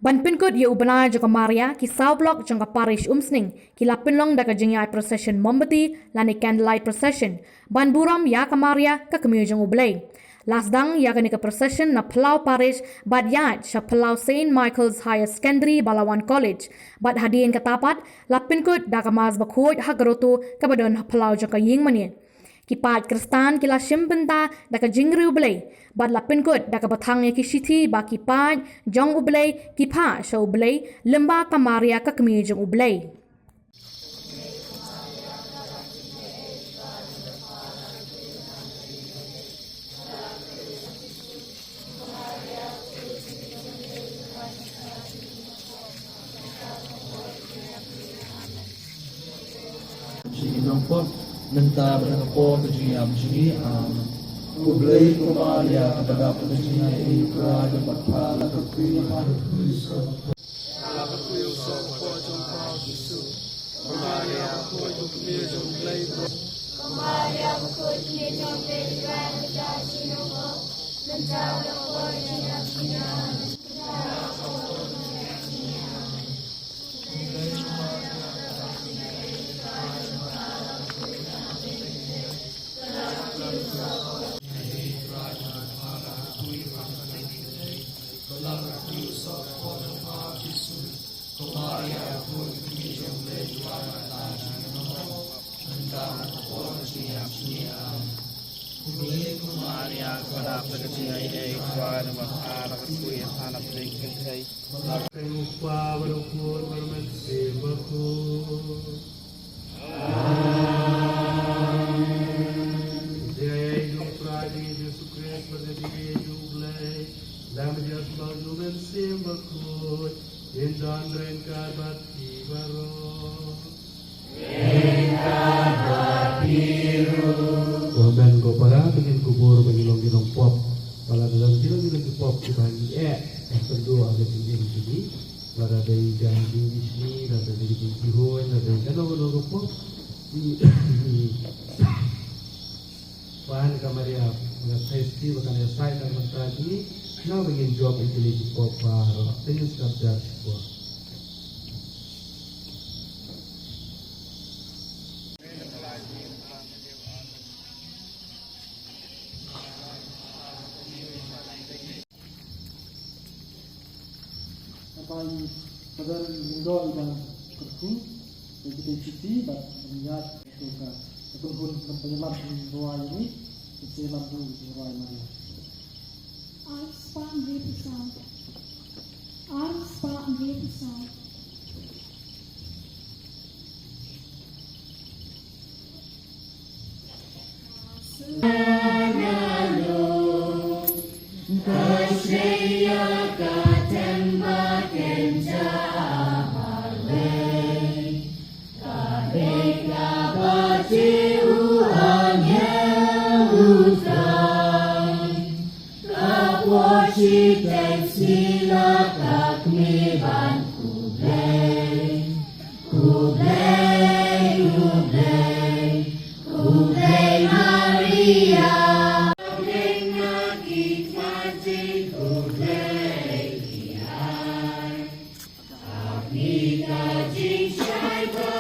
Ban pinkut ye ubana jaka Maria ki South Block jangka parish umsning ki lapin long daka jengyai procession Mombati lani candlelight procession ban buram ya ka Maria ka kemiu jang ublay. Lasdang ya ka procession na Pelau parish bad yat sha Pelau St. Michael's Higher Secondary Balawan College bad hadiin katapat lapin kut daka mas bakut hagaroto kabadon Pelau jaka ying mani. Kipat kristan kila shimbenta daka jingri ublay bad lapin kut daka batang ki shiti ba kipat jong ublay kipa sha ublay lemba ka Maria ka kemiu jang ublay. Nampak nenta berapa kerja begini, kublai kemaria kepada kerja ini kerana berpala kekuatan Kristus. Kalau kau sok jumpa Yesus, kemaria kau kemaria jumpai, kemaria kau kemaria jumpai dengan jadinya, nenta berapa jadinya. Korban kopara pengen kubur bagi long pop. Kalau dalam film pop dibagi yang kedua ada tinggi di sini, ada dari janji di sini, ada dari pihon, ada dari kalau pop di bahan kamaria nggak safety bahkan ya saya dan menteri now ingin job di pop baru pengen kerja sebuah. Pada minggu yang kerku, kita cuti dan melihat juga ataupun penyelam doa ini, penyelam doa ini. Arspa Andrepusau. Arspa Andrepusau. Kau